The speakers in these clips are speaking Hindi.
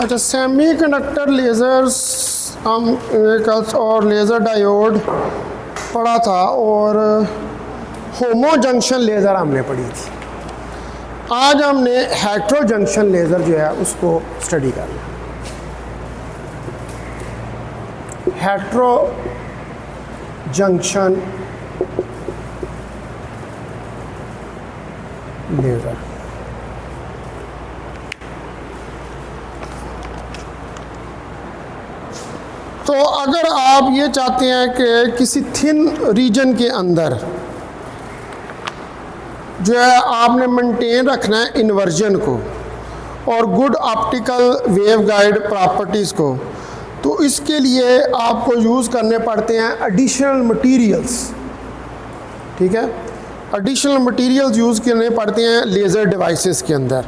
अच्छा, सेमी कंडक्टर लेज़र्स हम कल और लेज़र डायोड पढ़ा था, और होमो जंक्शन लेज़र हमने पढ़ी थी। आज हमने हेट्रो जंक्शन लेज़र जो है उसको स्टडी करना। Hetero junction laser. तो अगर आप ये चाहते हैं कि किसी थिन रीजन के अंदर जो है आपने मेंटेन रखना है इन्वर्जन को और good optical wave guide properties को, तो इसके लिए आपको यूज़ करने पड़ते हैं एडिशनल मटेरियल्स। ठीक है, एडिशनल मटेरियल्स यूज़ करने पड़ते हैं लेज़र डिवाइसेस के अंदर,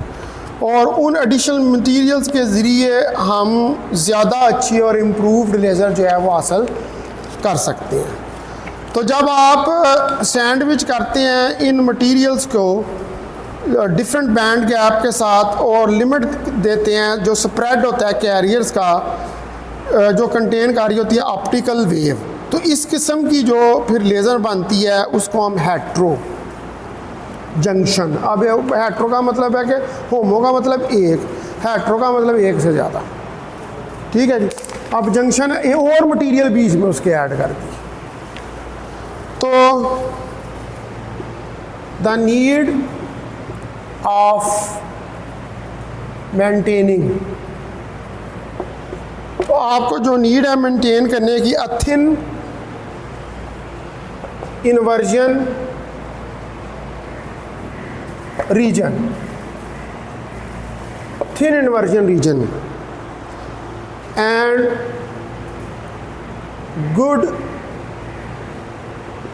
और उन एडिशनल मटेरियल्स के ज़रिए हम ज़्यादा अच्छी और इम्प्रूव्ड लेज़र जो है वो हासिल कर सकते हैं। तो जब आप सैंडविच करते हैं इन मटेरियल्स को डिफरेंट बैंड गैप के साथ और लिमिट देते हैं, जो स्प्रेड होता है कैरियर्स का जो कंटेन कर रही होती है ऑप्टिकल वेव, तो इस किस्म की जो फिर लेज़र बनती है उसको हम हेट्रो जंक्शन। अब हेट्रो का मतलब है कि होमो का मतलब एक, हेट्रो का मतलब एक से ज़्यादा। ठीक है जी। अब जंक्शन और मटेरियल बीच में उसके ऐड कर दी। तो द नीड ऑफ मेंटेनिंग, तो आपको जो नीड है मेंटेन करने की, a thin inversion region, thin inversion region and good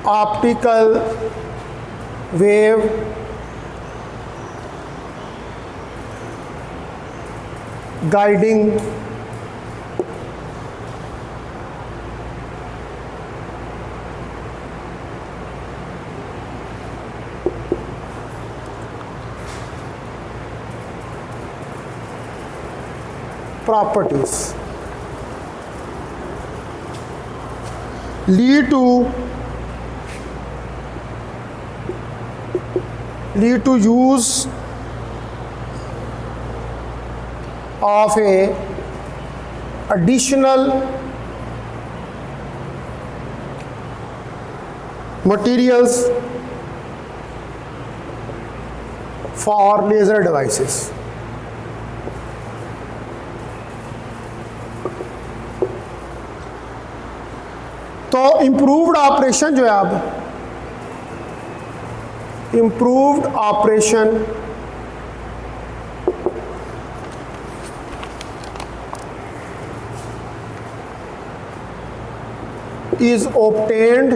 optical wave guiding properties lead to use of a additional materials for laser devices. तो इम्प्रूव्ड ऑपरेशन जो है, अब improved operation is obtained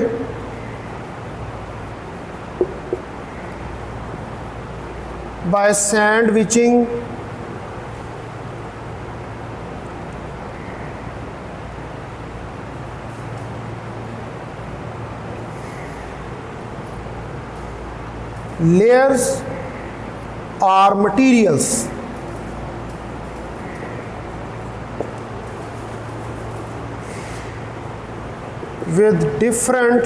by sandwiching layers or materials with different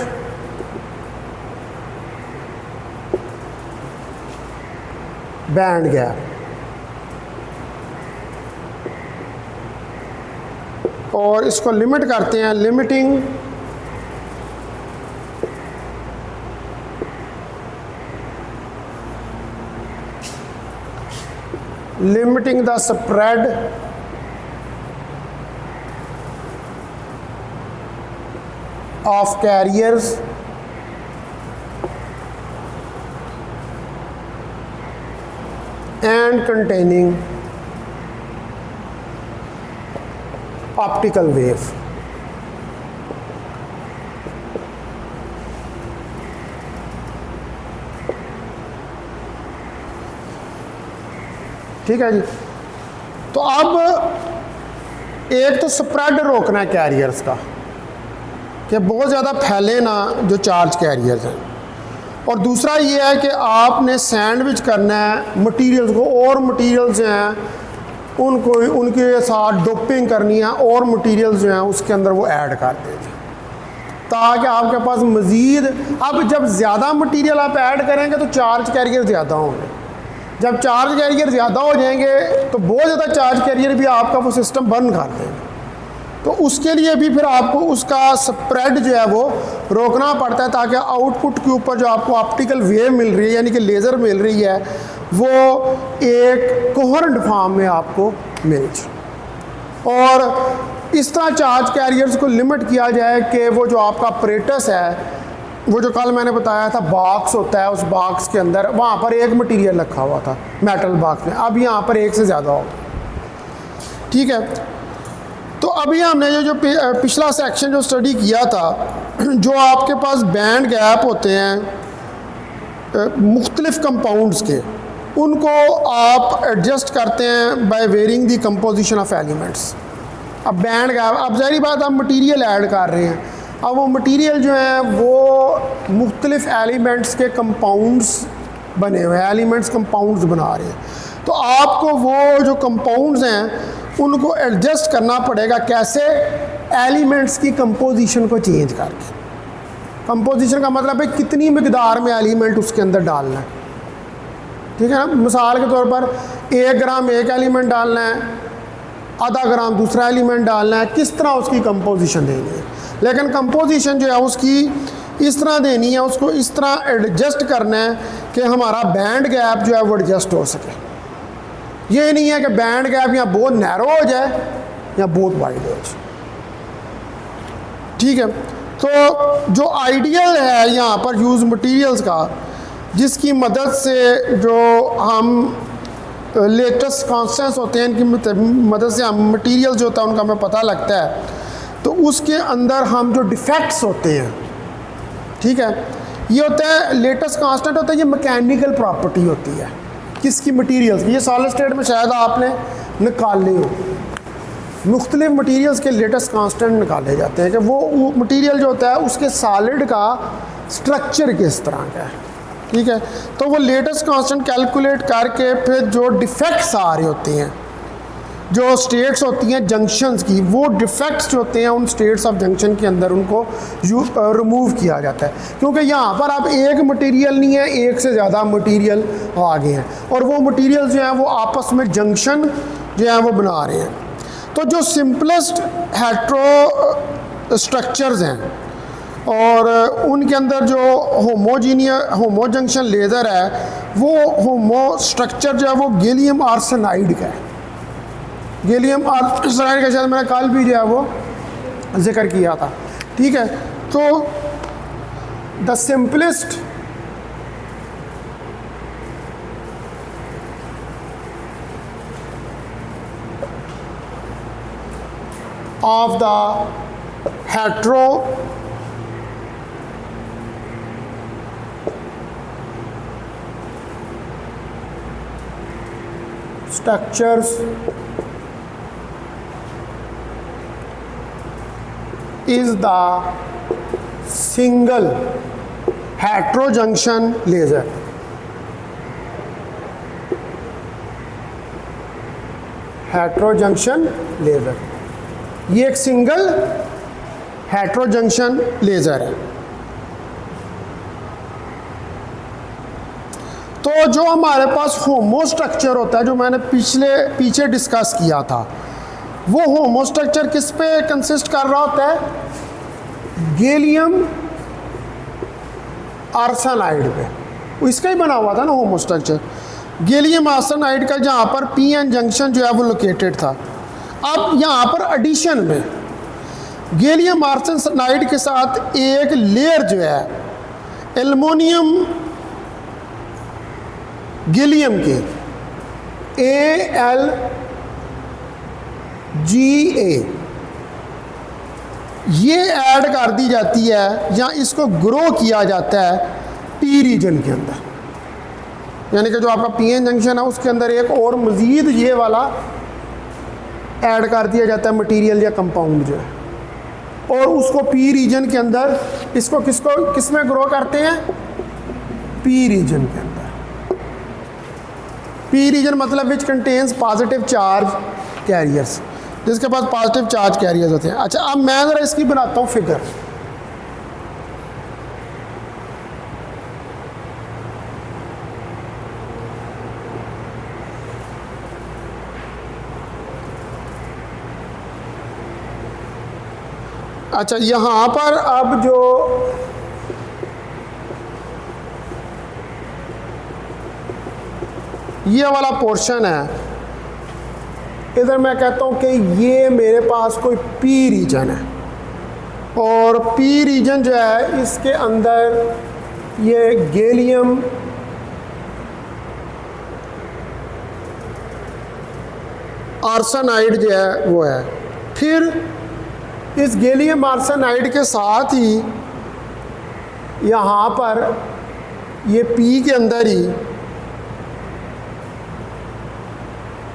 band gap, और इसको लिमिट करते हैं, limiting the spread of carriers and containing optical wave. ठीक है जी। तो अब एक तो स्प्रेड रोकना है कैरियर्स का कि बहुत ज़्यादा फैले ना जो चार्ज कैरियर्स हैं, और दूसरा ये है कि आपने सैंडविच करना है मटेरियल्स को, और मटेरियल्स हैं उनको उनके साथ डोपिंग करनी है और मटेरियल्स जो हैं उसके अंदर वो ऐड कर देंगे, ताकि आपके पास मज़ीद, अब जब ज़्यादा मटेरियल आप ऐड करेंगे तो चार्ज कैरियर ज़्यादा होंगे। जब चार्ज कैरियर ज़्यादा हो जाएंगे तो बहुत ज़्यादा चार्ज कैरियर भी आपका वो सिस्टम बंद कर देंगे। तो उसके लिए भी फिर आपको उसका स्प्रेड जो है वो रोकना पड़ता है, ताकि आउटपुट के ऊपर जो आपको ऑप्टिकल वेव मिल रही है यानी कि लेज़र मिल रही है वो एक कोहेरेंट फॉर्म में आपको मिल जाए। और इस तरह चार्ज कैरियर्स को लिमिट किया जाए कि वो जो आपका अपरेटस है, वो जो कल मैंने बताया था बॉक्स होता है, उस बॉक्स के अंदर वहाँ पर एक मटेरियल रखा हुआ था मेटल बॉक्स में, अब यहाँ पर एक से ज़्यादा हो। ठीक है, तो अभी हमने जो पिछला सेक्शन जो स्टडी किया था, जो आपके पास बैंड गैप होते हैं मुख्तलिफ कंपाउंड्स के, उनको आप एडजस्ट करते हैं by varying the composition of elements. अब बैंड गैप, अब ज़ाहिर बात आप मटेरियल ऐड कर रहे हैं, अब वो मटेरियल जो है वो मुख्तलिफ एलिमेंट्स के कंपाउंड्स बने हुए हैं, एलिमेंट्स कंपाउंड्स बना रहे हैं, तो आपको वो जो कंपाउंड्स हैं उनको एडजस्ट करना पड़ेगा। कैसे? एलिमेंट्स की कंपोजिशन को चेंज करके। कंपोजिशन का मतलब है कितनी मिकदार में एलिमेंट उसके अंदर डालना है। ठीक है ना, मिसाल के तौर पर 1 ग्राम एक एलिमेंट डालना है, आधा ग्राम दूसरा एलिमेंट डालना है, किस तरह उसकी कंपोजिशन देनी है। लेकिन कंपोजिशन जो है उसकी इस तरह देनी है, उसको इस तरह एडजस्ट करना है कि हमारा बैंड गैप जो है वो एडजस्ट हो सके। ये नहीं है कि बैंड गैप या बहुत नैरो हो जाए या बहुत वाइड हो जाए। ठीक है, तो जो आइडियल है यहाँ पर यूज़ मटेरियल्स का, जिसकी मदद से जो हम लेटेस्ट कॉन्स्टेंट्स होते हैं इनकी मदद से हम मटेरियल जो होता है उनका हमें पता लगता है, तो उसके अंदर हम जो डिफेक्ट्स होते हैं, ठीक है, ये होता है लेटेस्ट कांस्टेंट होता है, ये मैकेनिकल प्रॉपर्टी होती है किसकी? मटेरियल्स की। ये सॉलिड स्टेट में शायद आपने निकाले हो, मुख्तलिफ मटेरियल्स के लेटेस्ट कांस्टेंट निकाले जाते हैं कि वो मटेरियल जो होता है उसके सॉलिड का स्ट्रक्चर किस तरह का है। ठीक है, तो वो लेटेस्ट कांस्टेंट कैलकुलेट करके फिर जो डिफेक्ट्स आ रहे होते हैं, जो स्टेट्स होती हैं जंक्शंस की, वो डिफेक्ट्स जो होते हैं उन स्टेट्स ऑफ जंक्शन के अंदर उनको रिमूव किया जाता है। क्योंकि यहाँ पर अब एक मटेरियल नहीं है, एक से ज़्यादा मटेरियल आ गए हैं और वो मटेरियल जो हैं वो आपस में जंक्शन जो है वो बना रहे हैं। तो जो सिंपलेस्ट हेट्रो स्ट्रक्चर्स हैं और उनके अंदर जो होमो जंक्शन लेज़र है, वो होमो स्ट्रक्चर जो है वो गैलियम आर्सेनाइड का है। गैलियम आर्सेनाइड का शायद मैंने कल भी जो है वो जिक्र किया था। ठीक है, तो the simplest of the hetero structures is the single heterojunction laser. Heterojunction laser, ये एक सिंगल हेट्रोजंक्शन लेज़र है। तो जो हमारे पास होमो स्ट्रक्चर होता है, जो मैंने पीछे डिस्कस किया था, वो होमो स्ट्रक्चर किस पे कंसिस्ट कर रहा होता है? गैलियम आर्सेनाइड पे। इसका ही बना हुआ था ना होमो स्ट्रक्चर, गैलियम आर्सेनाइड का, जहाँ पर पीएन जंक्शन जो है वो लोकेटेड था। अब यहाँ पर एडिशन में गैलियम आर्सेनाइड के साथ एक लेयर जो है एल्युमिनियम गैलियम के AlGa, ये ऐड कर दी जाती है या इसको ग्रो किया जाता है पी रीजन के अंदर। यानी कि जो आपका पीएन जंक्शन है उसके अंदर एक और मज़ीद ये वाला ऐड कर दिया जाता है मटेरियल या कंपाउंड जो है, और उसको पी रीजन के अंदर इसको किस में ग्रो करते हैं? पी रीजन के अंदर। पी रीजन मतलब which contains positive charge carriers, जिसके पास पॉजिटिव चार्ज कैरियर्स होते हैं। अच्छा, अब मैं ज़रा इसकी बनाता हूँ फिगर। अच्छा, यहाँ पर अब जो ये वाला पोर्शन है, इधर मैं कहता हूँ कि ये मेरे पास कोई पी रीजन है, और पी रीजन जो है इसके अंदर ये गैलियम आर्सेनाइड जो है वो है। फिर इस गैलियम आर्सेनाइड के साथ ही यहाँ पर ये पी के अंदर ही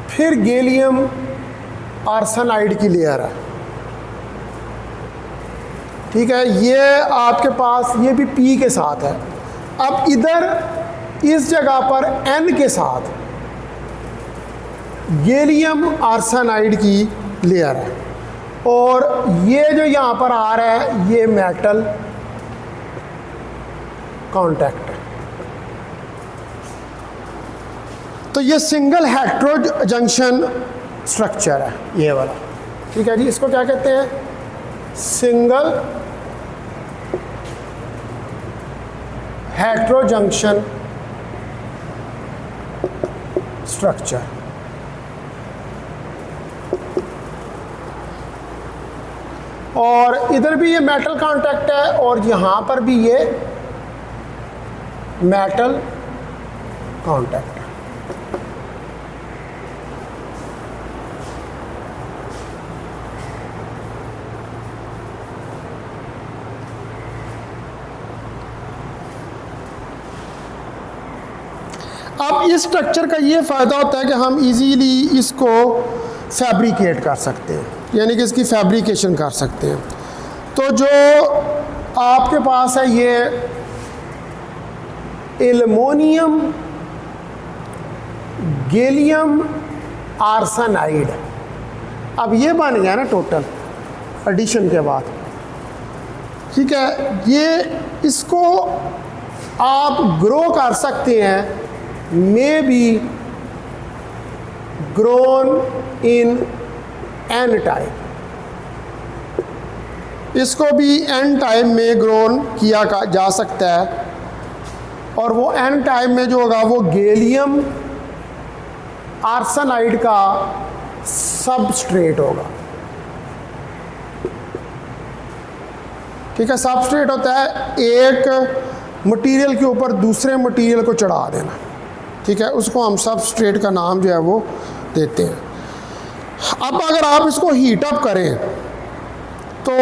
फिर गैलियम आर्सेनाइड की लेयर है। ठीक है, ये आपके पास ये भी पी के साथ है। अब इधर इस जगह पर एन के साथ गैलियम आर्सेनाइड की लेयर है, और ये जो यहाँ पर आ रहा है ये मेटल कांटेक्ट है। तो ये सिंगल हेटेरो जंक्शन स्ट्रक्चर है ये वाला। ठीक है जी, इसको क्या कहते हैं? Single hetero junction structure. और इधर भी ये मेटल कांटेक्ट है, और यहाँ पर भी ये मेटल कांटेक्ट है। अब इस स्ट्रक्चर का ये फ़ायदा होता है कि हम इजीली इसको फैब्रिकेट कर सकते हैं, यानी कि इसकी फैब्रिकेशन कर सकते हैं। तो जो आपके पास है ये एल्युमिनियम गैलियम आर्सेनाइड, अब ये बन गया ना टोटल एडिशन के बाद। ठीक है, ये इसको आप ग्रो कर सकते हैं, may be grown in an type. इसको भी एन टाइप में ग्रोन किया जा सकता है, और वो एन टाइप में जो होगा वो गैलियम आर्सेनाइड का सबस्ट्रेट होगा। ठीक है, सबस्ट्रेट होता है एक मटेरियल के ऊपर दूसरे मटेरियल को चढ़ा देना। ठीक है, उसको हम सबस्ट्रेट का नाम जो है वो देते हैं। अब अगर आप इसको हीट अप करें तो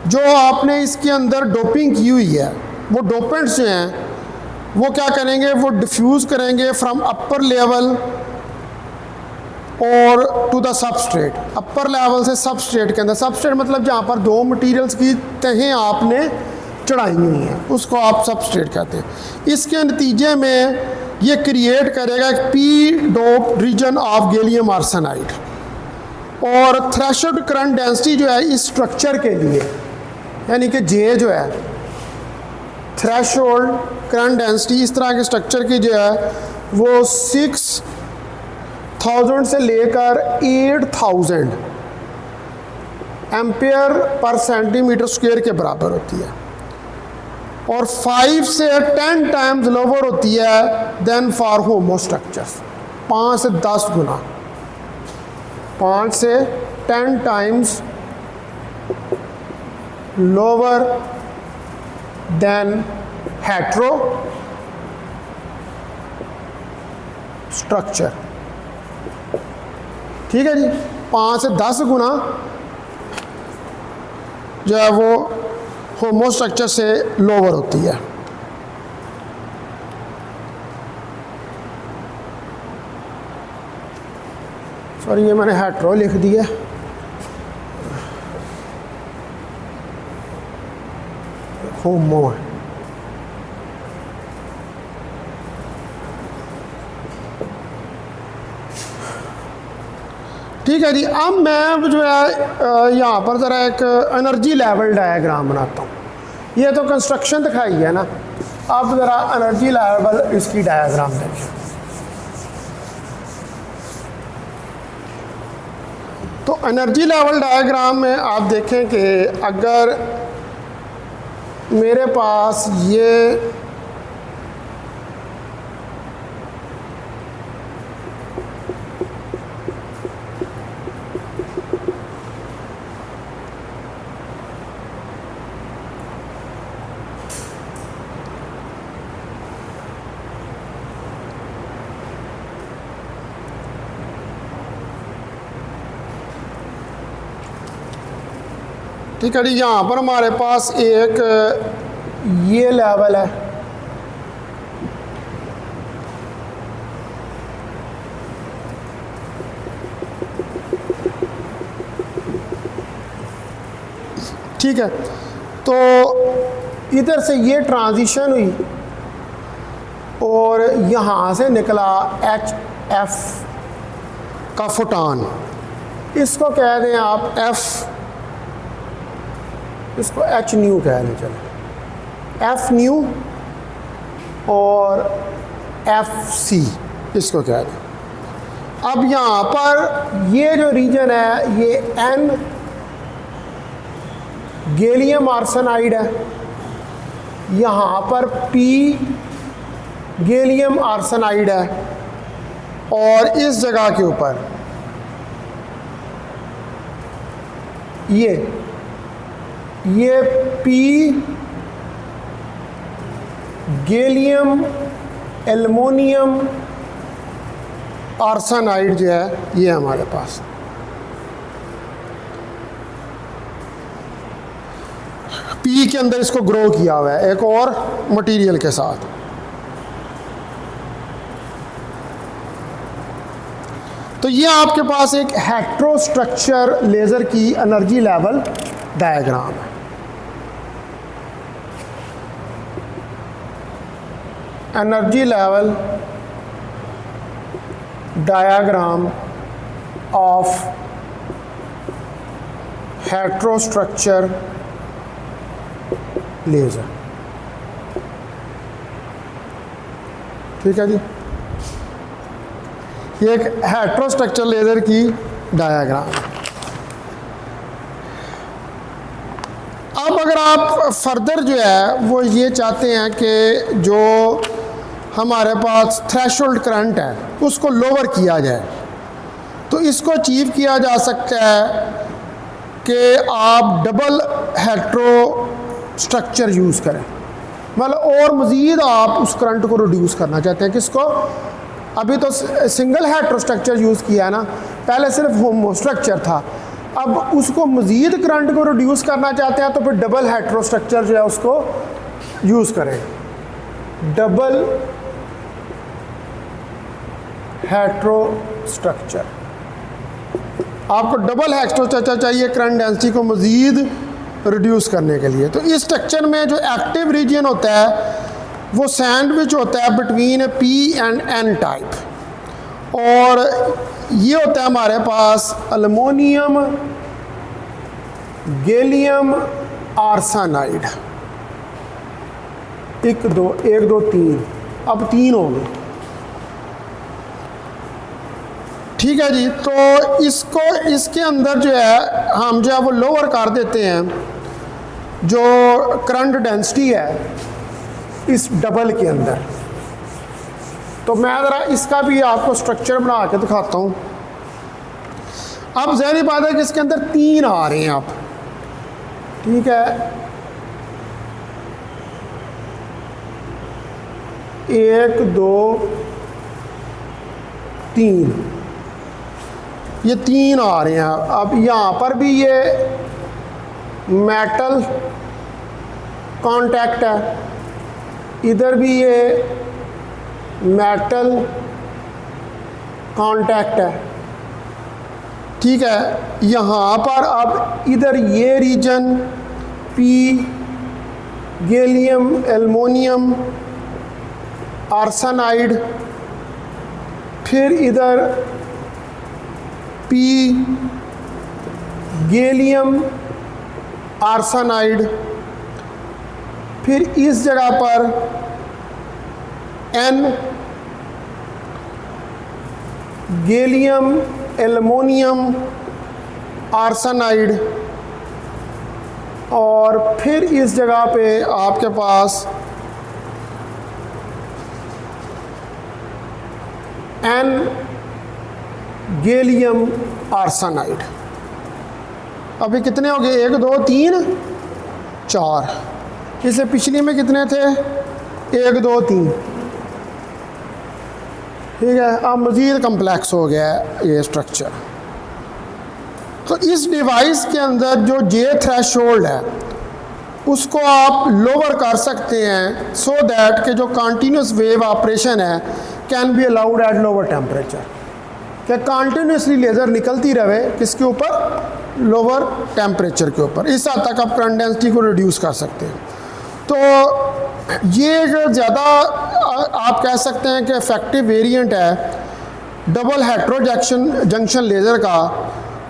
जो आपने इसके अंदर डोपिंग की हुई है, वो डोपेंट्स जो हैं वो क्या करेंगे, वो डिफ्यूज़ करेंगे फ्रॉम अपर लेवल और to the substrate. Upper level से सबस्ट्रेट के अंदर, सबस्ट्रेट मतलब जहाँ पर दो मटेरियल्स की तहें आपने चढ़ाई हुई हैं, उसको आप सबस्ट्रेट कहते हैं। इसके नतीजे में ये क्रिएट करेगा एक p dope region of gallium arsenide, और थ्रेशोल्ड करंट डेंसिटी जो है इस स्ट्रक्चर के लिए, यानी कि जे जो है थ्रेशोल्ड करंट डेंसिटी इस तरह के स्ट्रक्चर की जो है वो 6000 से लेकर 8000 एम्पेयर पर सेंटीमीटर स्क्वायर के बराबर होती है, और 5 से 10 टाइम्स लोअर होती है देन फॉर होमो स्ट्रक्चर्स। 5 से 10 गुना, 5 से 10 times lower than hetero structure. ठीक है जी, 5 से 10 गुना जो है वो होमो स्ट्रक्चर से लोअर होती है। सॉरी, ये मैंने हेटेरो लिख दिया। होमो है। ठीक है जी। अब मैं जो है यहाँ पर ज़रा एक एनर्जी लेवल डायग्राम बनाता हूँ। ये तो कंस्ट्रक्शन दिखाई है ना, अब ज़रा एनर्जी लेवल इसकी डायग्राम देखें। तो एनर्जी लेवल डायग्राम में आप देखें कि अगर मेरे पास ये ठीक है जी, यहाँ पर हमारे पास एक ये लेवल है, ठीक है। तो इधर से ये ट्रांजिशन हुई और यहाँ से निकला एच एफ का फोटॉन। इसको कह दें आप एफ, इसको एच न्यू कह दें, चलो एफ न्यू और एफ सी इसको कह दें। अब यहाँ पर ये जो रीजन है ये एन गैलियम आर्सेनाइड है, यहाँ पर पी गैलियम आर्सेनाइड है और इस जगह के ऊपर ये पी गैलियम एल्युमिनियम आर्सेनाइड जो है ये हमारे पास। पी के अंदर इसको ग्रो किया हुआ है एक और मटेरियल के साथ। तो ये आपके पास एक हेट्रोस्ट्रक्चर लेज़र की एनर्जी लेवल डायग्राम है। Energy level diagram of heterostructure laser, ठीक है जी। ये एक हेट्रोस्ट्रक्चर लेज़र की डायग्राम। अब अगर आप फर्दर जो है वो ये चाहते हैं कि जो हमारे पास थ्रेशोल्ड करंट है उसको लोअर किया जाए, तो इसको अचीव किया जा सकता है कि आप डबल हेट्रो स्ट्रक्चर यूज़ करें। मतलब और मज़ीद आप उस करंट को रिड्यूस करना चाहते हैं। किसको? अभी तो सिंगल हेट्रो स्ट्रक्चर यूज़ किया है ना, पहले सिर्फ होमो स्ट्रक्चर था, अब उसको मज़ीद करंट को रिड्यूस करना चाहते हैं तो फिर डबल हेट्रो स्ट्रक्चर जो है उसको यूज़ करें। डबल हेट्रो स्ट्रक्चर, आपको डबल हेट्रो स्ट्रक्चर चाहिए करंट डेंसिटी को मज़ीद रिड्यूस करने के लिए। तो इस स्ट्रक्चर में जो एक्टिव रीजन होता है वो सैंडविच होता है between p and n type, और ये होता है हमारे पास एल्युमिनियम गैलियम आर्सेनाइड। एक दो तीन, अब तीन हो गए, ठीक है जी। तो इसको इसके अंदर जो है हम जो है वो लोअर कर देते हैं जो करंट डेंसिटी है इस डबल के अंदर। तो मैं ज़रा इसका भी आपको स्ट्रक्चर बना के दिखाता हूँ। अब ज़हनी बात है कि इसके अंदर तीन आ रहे हैं आप, ठीक है, एक दो तीन, ये तीन आ रहे हैं। अब यहाँ पर भी ये मेटल कांटेक्ट है, इधर भी ये मेटल कांटेक्ट है, ठीक है। यहाँ पर अब इधर ये region p gallium aluminium arsenide, फिर इधर पी गैलियम आर्सेनाइड, फिर इस जगह पर एन गैलियम एल्युमिनियम आर्सेनाइड, और फिर इस जगह पे आपके पास एन गैलियम आर्सेनाइड। अभी कितने हो गए? 1 2 3 4। इससे पिछली में कितने थे? 1 2 3। ठीक है, अब मज़ीद कम्प्लेक्स हो गया है ये स्ट्रक्चर। तो इस डिवाइस के अंदर जो जे थ्रेशोल्ड है उसको आप लोअर कर सकते हैं सो दैट कि जो कंटिन्यूस वेव ऑपरेशन है can be allowed at lower temperature, कि कंटिन्यूसली लेज़र निकलती रहे किसके ऊपर? लोअर टेम्परेचर के ऊपर। इस हद तक आप करंट डेंसिटी को रिड्यूस कर सकते हैं। तो ये जो ज़्यादा आप कह सकते हैं कि इफेक्टिव वेरिएंट है डबल हेटेरो जंक्शन लेज़र का,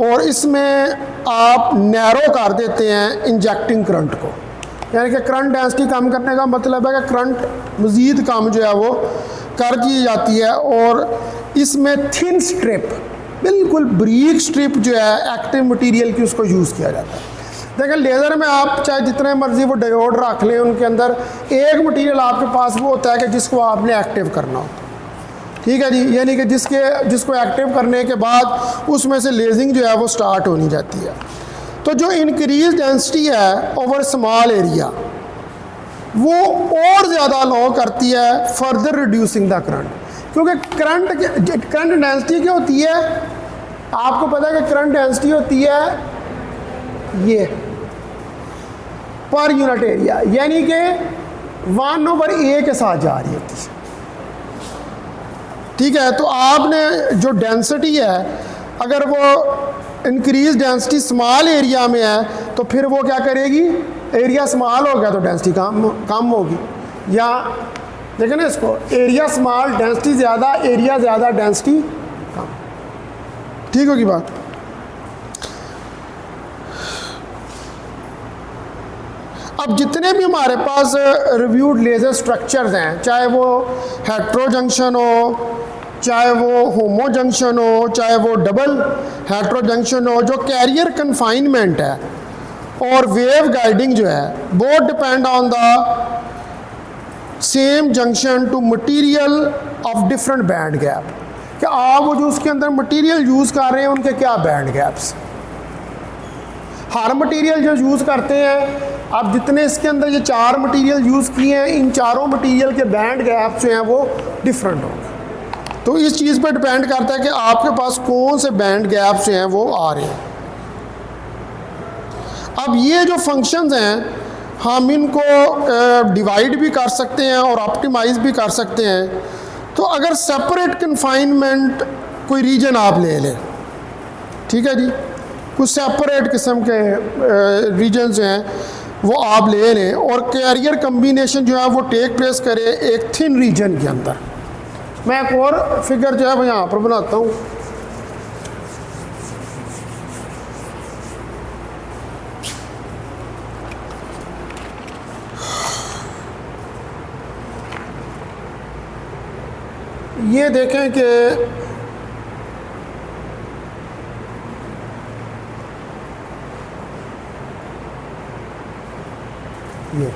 और इसमें आप नैरो कर देते हैं इंजेक्टिंग करंट को, यानी कि करंट डेंसिटी कम करने का मतलब है कि करंट मज़ीद कम जो है वो कर दी जाती है, और इसमें थिन स्ट्रिप, बिल्कुल ब्रीक स्ट्रिप जो है एक्टिव मटेरियल की, उसको यूज़ किया जाता है। देखिए लेज़र में आप चाहे जितने मर्जी वो डायोड रख लें, उनके अंदर एक मटेरियल आपके पास वो होता है कि जिसको आपने एक्टिव करना हो। ठीक है जी, यानी कि जिसको एक्टिव करने के बाद उसमें से लेजिंग जो है वो स्टार्ट होनी जाती है। तो जो इंक्रीज डेंसिटी है ओवर स्मॉल एरिया वो और ज़्यादा लो करती है फर्दर रिड्यूसिंग द करंट, क्योंकि करंट डेंसिटी क्या होती है? आपको पता है कि करंट डेंसिटी होती है ये पर यूनिट एरिया, यानी कि 1/A के साथ जा रही होती है। ठीक है, तो आपने जो डेंसिटी है अगर वो इंक्रीज डेंसिटी स्मॉल एरिया में है तो फिर वो क्या करेगी? एरिया स्मॉल हो गया तो डेंसिटी कम होगी, या देखें ना इसको, एरिया स्मॉल डेंसिटी ज़्यादा, एरिया ज़्यादा डेंसिटी कम। ठीक होगी बात? अब जितने भी हमारे पास रिव्यूड लेज़र स्ट्रक्चर्स हैं, चाहे वो हेटेरो जंक्शन हो, चाहे वो होमो जंक्शन हो, चाहे वो डबल हेटेरो जंक्शन हो, जो कैरियर कन्फाइनमेंट है और वेव गाइडिंग जो है वो depend on the same junction two material of different band gap, कि आप वो जो उसके अंदर मटेरियल यूज़ कर रहे हैं उनके क्या बैंड गैप्स। हर मटेरियल जो यूज़ करते हैं, अब जितने इसके अंदर ये 4 मटेरियल यूज़ किए हैं, इन चारों मटेरियल के बैंड गैप जो हैं वो डिफरेंट होंगे। तो इस चीज़ पर डिपेंड करता है कि आपके पास कौन से बैंड गैप जो हैं वो आ रहे हैं। अब ये जो फंक्शंस हैं हम इनको डिवाइड भी कर सकते हैं और ऑप्टिमाइज़ भी कर सकते हैं। तो अगर सेपरेट कन्फाइनमेंट कोई रीजन आप ले लें, ठीक है जी, कुछ सेपरेट किस्म के रीजन जो हैं वो आप ले लें और कैरियर कम्बिनेशन जो है वो टेक प्लेस करे एक थिन रीजन के अंदर। मैं एक और फिगर जो है वो यहाँ पर बनाता हूँ। ये देखें कि ये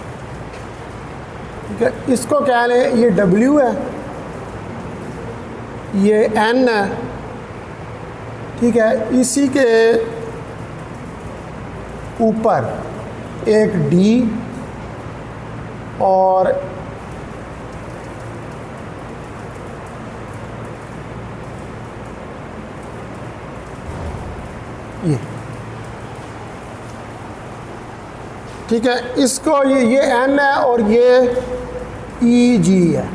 ठीक है, इसको क्या लें, ये W है, ये N है, ठीक है, इसी के ऊपर एक D और ये, ठीक है, इसको ये N है और ये EG है।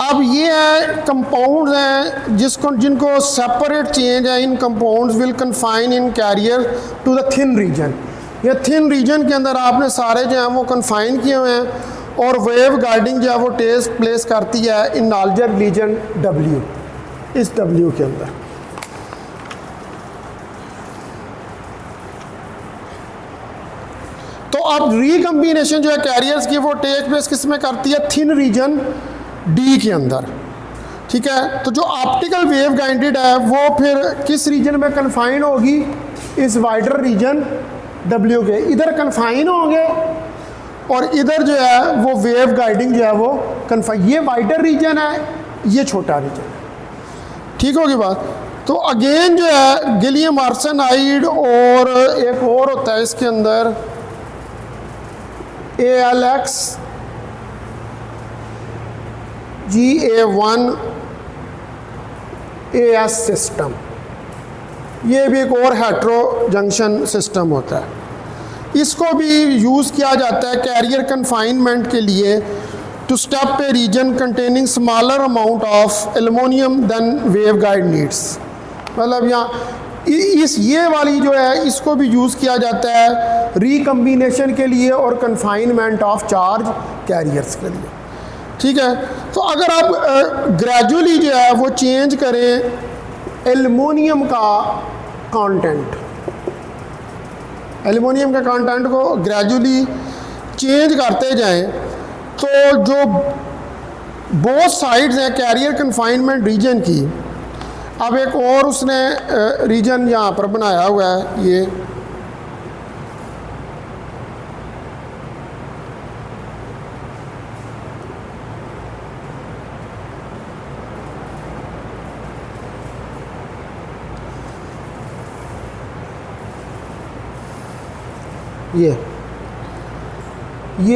अब ये है कंपाउंड्स हैं जिनको सेपरेट चेंज है in compounds will confine in carrier to the thin region. ये थिन रीजन के अंदर आपने सारे जो हैं वो कन्फाइन किए हुए हैं और वेव गाइडिंग जो है वो टेक प्लेस करती है इन लार्जर रीजन W, इस W के अंदर। तो अब रिकम्बिनेशन जो है कैरियर्स की वो टेक प्लेस किस में करती है, थिन रीजन D के अंदर, ठीक है। तो जो ऑप्टिकल वेव गाइडेड है वो फिर किस रीजन में कन्फाइन होगी, इस वाइडर रीजन W के, इधर कन्फाइन होंगे और इधर जो है वो वेव गाइडिंग जो है वो कन्फाइन, ये वाइडर रीजन है, ये छोटा रीजन है, ठीक होगी बात। तो अगेन जो है गैलियम आर्सेनाइड और एक और होता है इसके अंदर ALX GA1 AS सिस्टम, ये भी एक और हेट्रो जंक्शन सिस्टम होता है। इसको भी यूज़ किया जाता है कैरियर कन्फाइनमेंट के लिए, to stop a region containing smaller amount of aluminium than wave guide needs. मतलब यहाँ इस ये वाली जो है इसको भी यूज़ किया जाता है रिकम्बिनेशन के लिए और कन्फाइनमेंट ऑफ चार्ज कैरियर्स के लिए, ठीक है। तो अगर आप ग्रेजुअली जो है वो चेंज करें एल्युमिनियम का कंटेंट, एल्युमिनियम के कंटेंट को ग्रेजुअली चेंज करते जाएं, तो जो बोथ साइड्स हैं कैरियर कन्फाइनमेंट रीजन की, अब एक और उसने रीजन यहाँ पर बनाया हुआ है, ये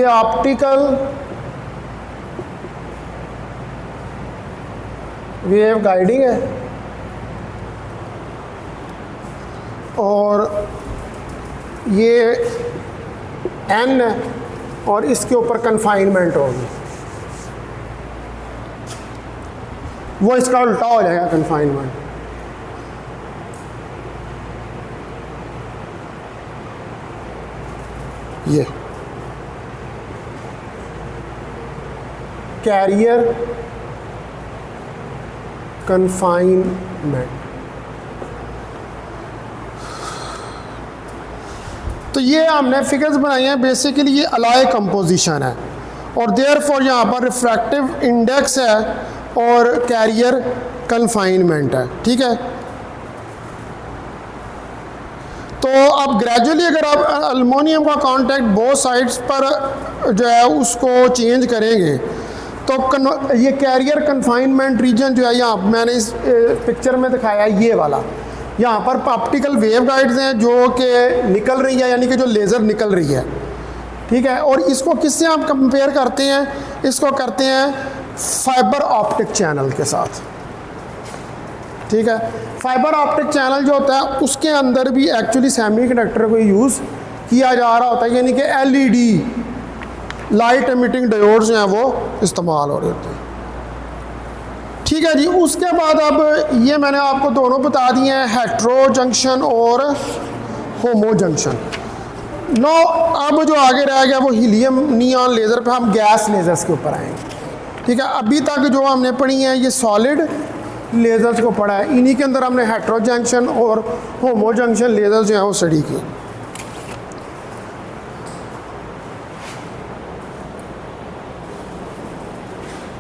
ऑप्टिकल वेव गाइडिंग है और ये N है और इसके ऊपर कन्फाइनमेंट होगी, वो इसका उल्टा हो जाएगा कन्फाइनमेंट। ये कैरियर कन्फाइनमेंट, तो ये हमने फिगर्स बनाई हैं, बेसिकली ये अलाय कंपोजिशन है और देयरफॉर यहाँ पर रिफ्रैक्टिव इंडेक्स है और कैरियर कन्फाइनमेंट है, ठीक है। तो अब ग्रेजुअली अगर आप एल्युमिनियम का कांटेक्ट बोथ साइड्स पर जो है उसको चेंज करेंगे तो ये कैरियर कन्फाइनमेंट रीजन जो है, यहाँ मैंने इस पिक्चर में दिखाया है ये वाला, यहाँ पर ऑप्टिकल वेव गाइड्स हैं जो कि निकल रही है, यानी कि जो लेज़र निकल रही है, ठीक है। और इसको किससे हम कंपेयर करते हैं, इसको करते हैं फाइबर ऑप्टिक चैनल के साथ, ठीक है। फाइबर ऑप्टिक चैनल जो होता है उसके अंदर भी एक्चुअली सेमीकंडक्टर को यूज़ किया जा रहा होता है, यानी कि LED लाइट एमिटिंग डायोड्स जो हैं वो इस्तेमाल हो रहे होते हैं, ठीक है जी। उसके बाद अब ये मैंने आपको दोनों बता दिए हैं, हेट्रो जंक्शन और होमो जंक्शन। नो अब जो आगे रह गया वो हीलियम नियॉन लेज़र पे, हम गैस लेज़र्स के ऊपर आएंगे, ठीक है। अभी तक जो हमने पढ़ी हैं ये सॉलिड लेज़र्स को पढ़ा है, इन्हीं के अंदर हमने हेट्रो जंक्शन और होमो जंक्शन लेज़र्स जो हैं वो स्टडी की।